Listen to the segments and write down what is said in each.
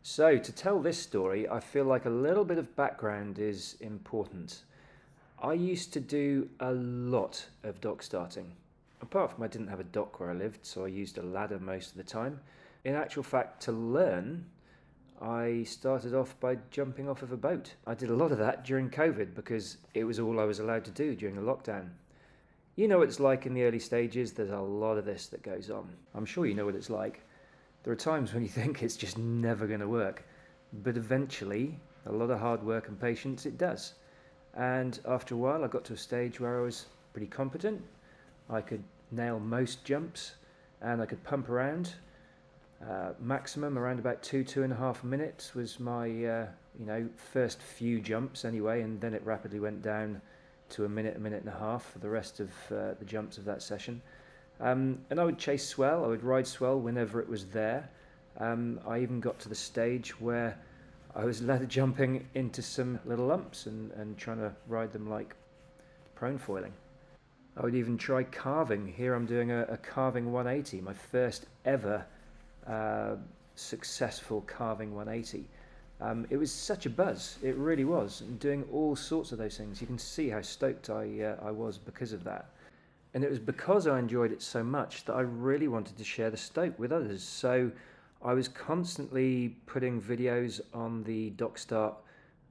So, to tell this story, I feel like a little bit of background is important. I used to do a lot of dock starting. Apart from I didn't have a dock where I lived, so I used a ladder most of the time. In actual fact, to learn, I started off by jumping off of a boat. I did a lot of that during COVID because it was all I was allowed to do during the lockdown. You know what it's like in the early stages, there's a lot of this that goes on. I'm sure you know what it's like. There are times when you think it's just never going to work, but eventually, a lot of hard work and patience, it does. And after a while, I got to a stage where I was pretty competent. I could nail most jumps and I could pump around. Maximum around about 2.5 minutes was my first few jumps anyway, and then it rapidly went down to a minute and a half for the rest of the jumps of that session. And I would chase swell, I would ride swell whenever it was there. I even got to the stage where I was ladder jumping into some little lumps and trying to ride them like prone foiling. I would even try carving. Here I'm doing a carving 180, my first ever successful carving 180. It was such a buzz, it really was, and doing all sorts of those things. You can see how stoked I was because of that. And it was because I enjoyed it so much that I really wanted to share the stoke with others. So I was constantly putting videos on the DocStart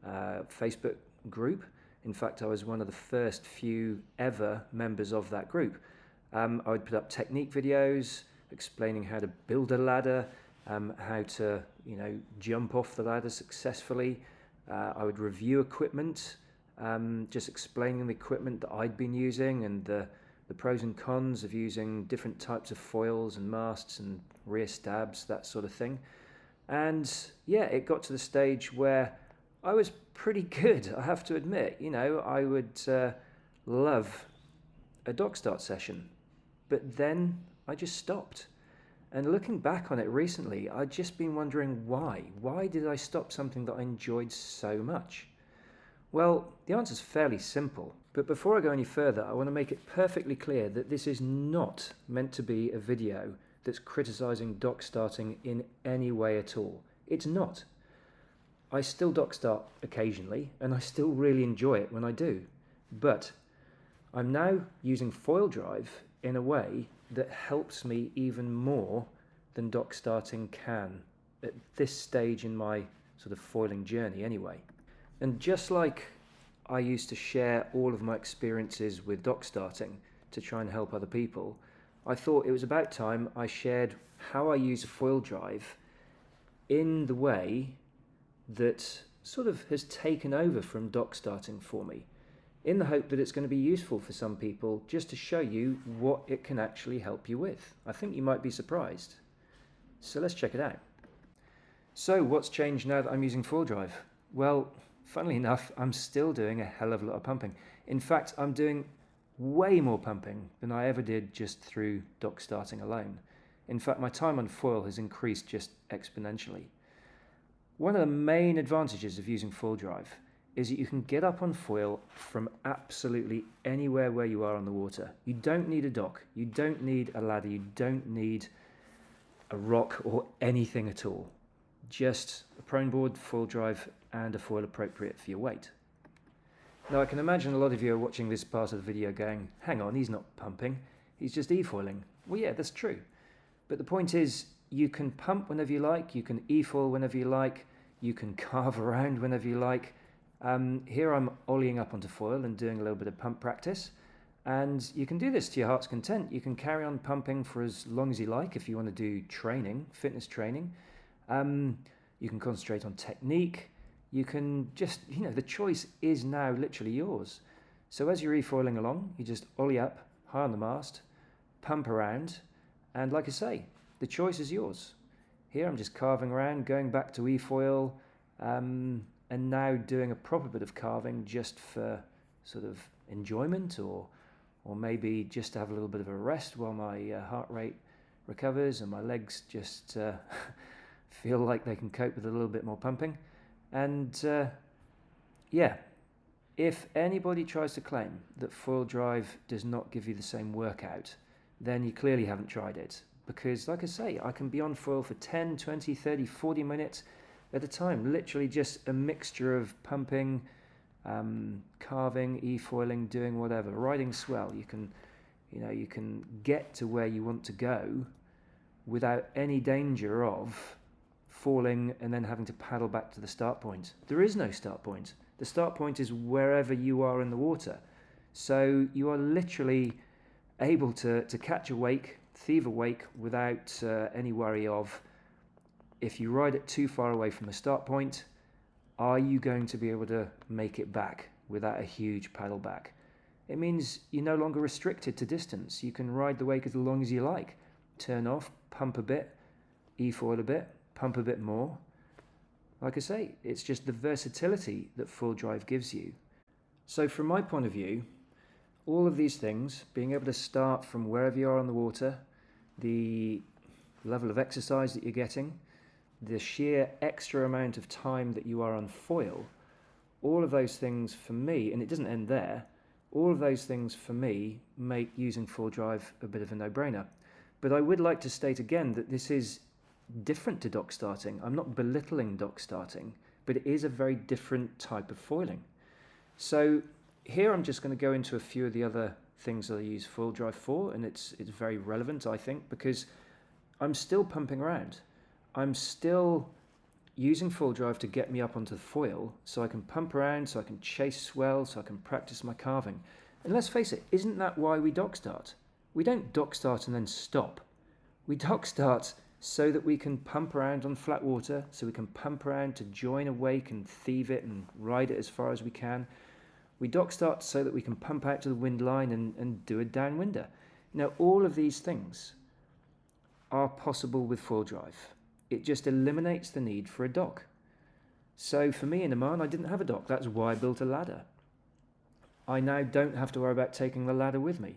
Facebook group. In fact, I was one of the first few ever members of that group. I would put up technique videos explaining how to build a ladder, how to jump off the ladder successfully. I would review equipment, just explaining the equipment that I'd been using and the pros and cons of using different types of foils and masts and rear stabs, that sort of thing. And yeah, it got to the stage where I was pretty good, I have to admit. I would love a dock start session, but then I just stopped. And looking back on it recently, I'd just been wondering why. Why did I stop something that I enjoyed so much? Well, the answer's fairly simple, but before I go any further, I want to make it perfectly clear that this is not meant to be a video that's criticising dock starting in any way at all. It's not. I still dock start occasionally, and I still really enjoy it when I do. But I'm now using foil drive in a way that helps me even more than dock starting can at this stage in my sort of foiling journey anyway. And just like I used to share all of my experiences with dock starting to try and help other people, I thought it was about time I shared how I use foil drive in the way that sort of has taken over from dock starting for me, in the hope that it's going to be useful for some people, just to show you what it can actually help you with. I think you might be surprised. So let's check it out. So what's changed now that I'm using foil drive? Well, funnily enough, I'm still doing a hell of a lot of pumping. In fact, I'm doing way more pumping than I ever did just through dock starting alone. In fact, my time on foil has increased just exponentially. One of the main advantages of using foil drive is that you can get up on foil from absolutely anywhere where you are on the water. You don't need a dock, you don't need a ladder, you don't need a rock or anything at all. Just a prone board, foil drive, and a foil appropriate for your weight. Now I can imagine a lot of you are watching this part of the video going, hang on, he's not pumping, he's just e-foiling. Well, yeah, that's true. But the point is, you can pump whenever you like, you can e-foil whenever you like, you can carve around whenever you like. Here I'm ollieing up onto foil and doing a little bit of pump practice. And you can do this to your heart's content. You can carry on pumping for as long as you like if you want to do training, fitness training. You can concentrate on technique. You can just, the choice is now literally yours. So as you're e-foiling along, you just ollie up, high on the mast, pump around, and like I say, the choice is yours. Here I'm just carving around, going back to e-foil, and now doing a proper bit of carving just for sort of enjoyment or maybe just to have a little bit of a rest while my heart rate recovers and my legs just feel like they can cope with a little bit more pumping. And yeah, if anybody tries to claim that foil drive does not give you the same workout, then you clearly haven't tried it. Because like I say, I can be on foil for 10, 20, 30, 40 minutes at a time. Literally just a mixture of pumping, carving, e-foiling, doing whatever, riding swell. You can get to where you want to go without any danger of falling and then having to paddle back to the start point. There is no start point. The start point is wherever you are in the water. So you are literally able to catch a wake, thieve a wake without any worry of, if you ride it too far away from the start point, are you going to be able to make it back without a huge paddle back? It means you're no longer restricted to distance. You can ride the wake as long as you like. Turn off, pump a bit, e-foil a bit, pump a bit more. Like I say, it's just the versatility that full drive gives you. So from my point of view, all of these things, being able to start from wherever you are on the water, the level of exercise that you're getting, the sheer extra amount of time that you are on foil, all of those things for me, and it doesn't end there, all of those things for me make using full drive a bit of a no-brainer. But I would like to state again that this is different to dock starting. I'm not belittling dock starting, but it is a very different type of foiling. So here I'm just going to go into a few of the other things that I use full drive for, and it's very relevant, I think, because I'm still pumping around. I'm still using full drive to get me up onto the foil so I can pump around, so I can chase swell, so I can practice my carving. And let's face it, isn't that why we dock start? We don't dock start and then stop. We dock start so that we can pump around on flat water, so we can pump around to join a wake and thieve it and ride it as far as we can. We dock start so that we can pump out to the wind line and do a downwinder. Now, all of these things are possible with full drive. It just eliminates the need for a dock. So for me in Oman, I didn't have a dock. That's why I built a ladder. I now don't have to worry about taking the ladder with me.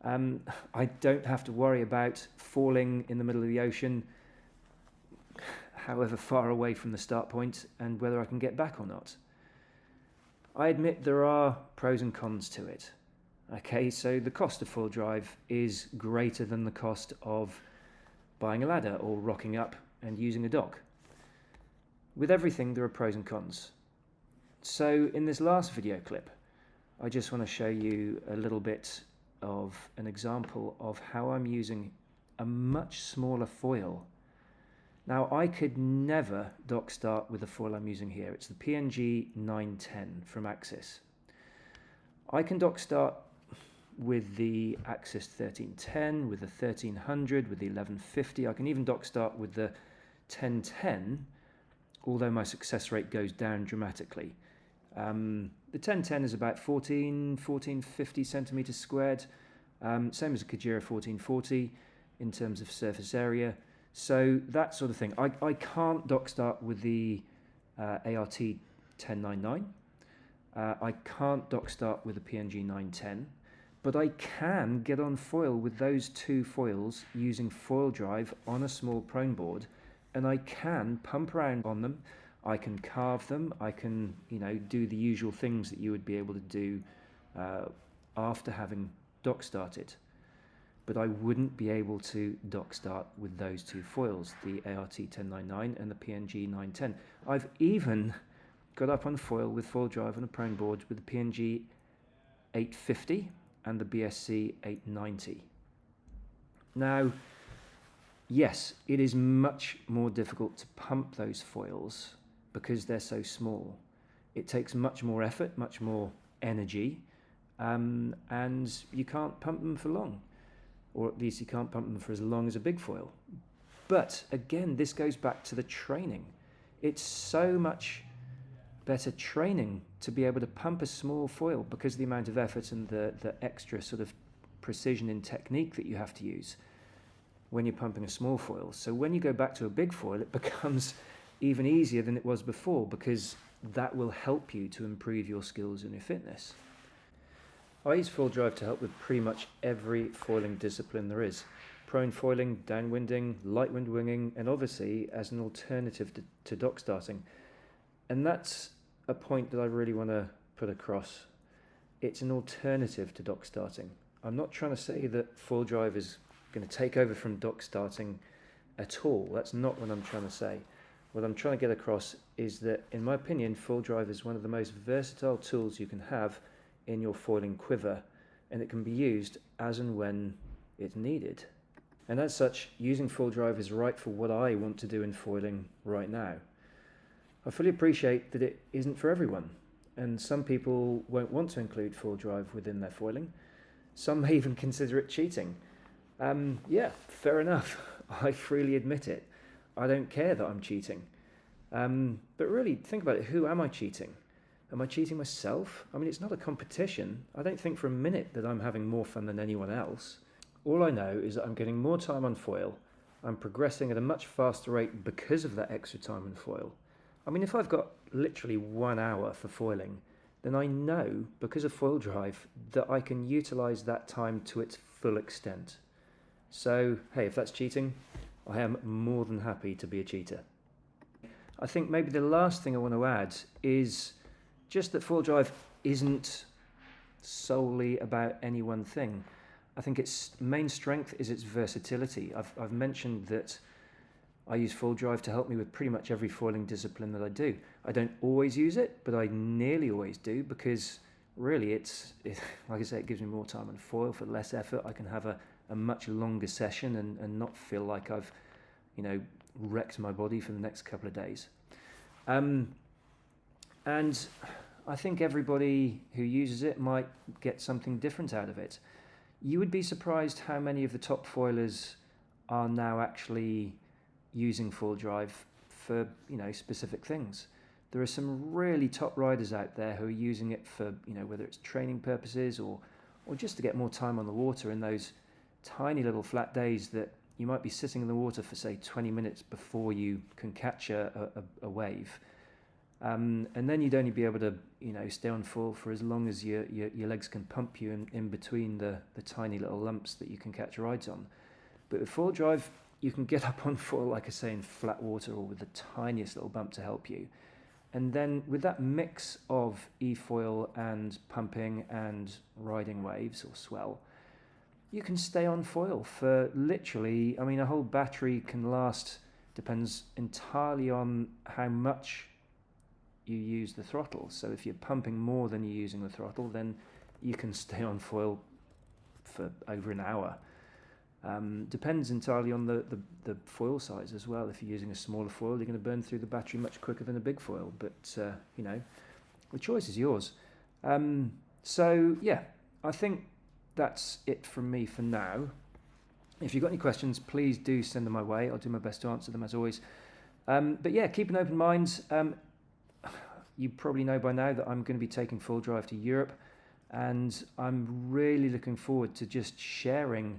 I don't have to worry about falling in the middle of the ocean, however far away from the start point, and whether I can get back or not. I admit there are pros and cons to it. Okay, so the cost of full drive is greater than the cost of buying a ladder or rocking up and using a dock. With everything, there are pros and cons. So in this last video clip, I just want to show you a little bit of an example of how I'm using a much smaller foil. Now, I could never dock start with the foil I'm using here. It's the PNG 910 from Axis. I can dock start with the Axis 1310, with the 1300, with the 1150. I can even dock start with the 1010, although my success rate goes down dramatically. The 1010 is about 1450 centimeters squared, same as a Kajira 1440 in terms of surface area. So that sort of thing. I can't dock start with the ART 1099. I can't dock start with the PNG 910, but I can get on foil with those two foils using foil drive on a small prone board, and I can pump around on them. I can carve them. I can, do the usual things that you would be able to do after having dock started. But I wouldn't be able to dock start with those two foils, the ART 1099 and the PNG 910. I've even got up on foil with foil drive on a prone board with the PNG 850 and the BSC 890. Now, yes, it is much more difficult to pump those foils because they're so small. It takes much more effort, much more energy, and you can't pump them for long. Or at least you can't pump them for as long as a big foil. But again, this goes back to the training. It's so much better training to be able to pump a small foil because of the amount of effort and the extra sort of precision in technique that you have to use when you're pumping a small foil. So when you go back to a big foil, it becomes even easier than it was before because that will help you to improve your skills and your fitness. I use full drive to help with pretty much every foiling discipline there is. Prone foiling, downwinding, light wind winging, and obviously as an alternative to dock starting. And that's a point that I really want to put across. It's an alternative to dock starting. I'm not trying to say that full drive is going to take over from dock starting at all. That's not what I'm trying to say. what I'm trying to get across is that, in my opinion, full drive is one of the most versatile tools you can have in your foiling quiver, and it can be used as and when it's needed. And as such, using full drive is right for what I want to do in foiling right now. I fully appreciate that it isn't for everyone, and some people won't want to include full drive within their foiling. Some may even consider it cheating. Yeah, fair enough. I freely admit it. I don't care that I'm cheating. But really, think about it. Who am I cheating? Am I cheating myself? I mean, it's not a competition. I don't think for a minute that I'm having more fun than anyone else. All I know is that I'm getting more time on foil. I'm progressing at a much faster rate because of that extra time on foil. I mean, if I've got literally 1 hour for foiling, then I know, because of foil drive, that I can utilise that time to its full extent. So, hey, if that's cheating, I am more than happy to be a cheater. I think maybe the last thing I want to add is just that foil drive isn't solely about any one thing. I think its main strength is its versatility. I've mentioned that I use full drive to help me with pretty much every foiling discipline that I do. I don't always use it, but I nearly always do, because really like I say, it gives me more time on foil for less effort. I can have a much longer session and not feel like I've, wrecked my body for the next couple of days. And I think everybody who uses it might get something different out of it. You would be surprised how many of the top foilers are now actually using full drive for, specific things. There are some really top riders out there who are using it for, whether it's training purposes or just to get more time on the water in those tiny little flat days that you might be sitting in the water for, say, 20 minutes before you can catch a wave. And then you'd only be able to, stay on foil for as long as your legs can pump you in between the tiny little lumps that you can catch rides on. But with full drive, you can get up on foil, like I say, in flat water or with the tiniest little bump to help you. And then with that mix of e-foil and pumping and riding waves or swell, you can stay on foil for literally, a whole battery can last, depends entirely on how much you use the throttle. So if you're pumping more than you're using the throttle, then you can stay on foil for over an hour. Depends entirely on the foil size as well. If you're using a smaller foil, you're going to burn through the battery much quicker than a big foil. But, the choice is yours. So, yeah, I think that's it from me for now. If you've got any questions, please do send them my way. I'll do my best to answer them as always. But yeah, keep an open mind. You probably know by now that I'm going to be taking full drive to Europe, and I'm really looking forward to just sharing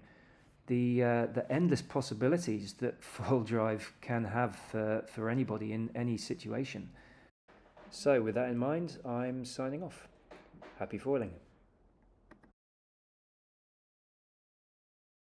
the endless possibilities that full drive can have for anybody in any situation. So with that in mind, I'm signing off. Happy foiling.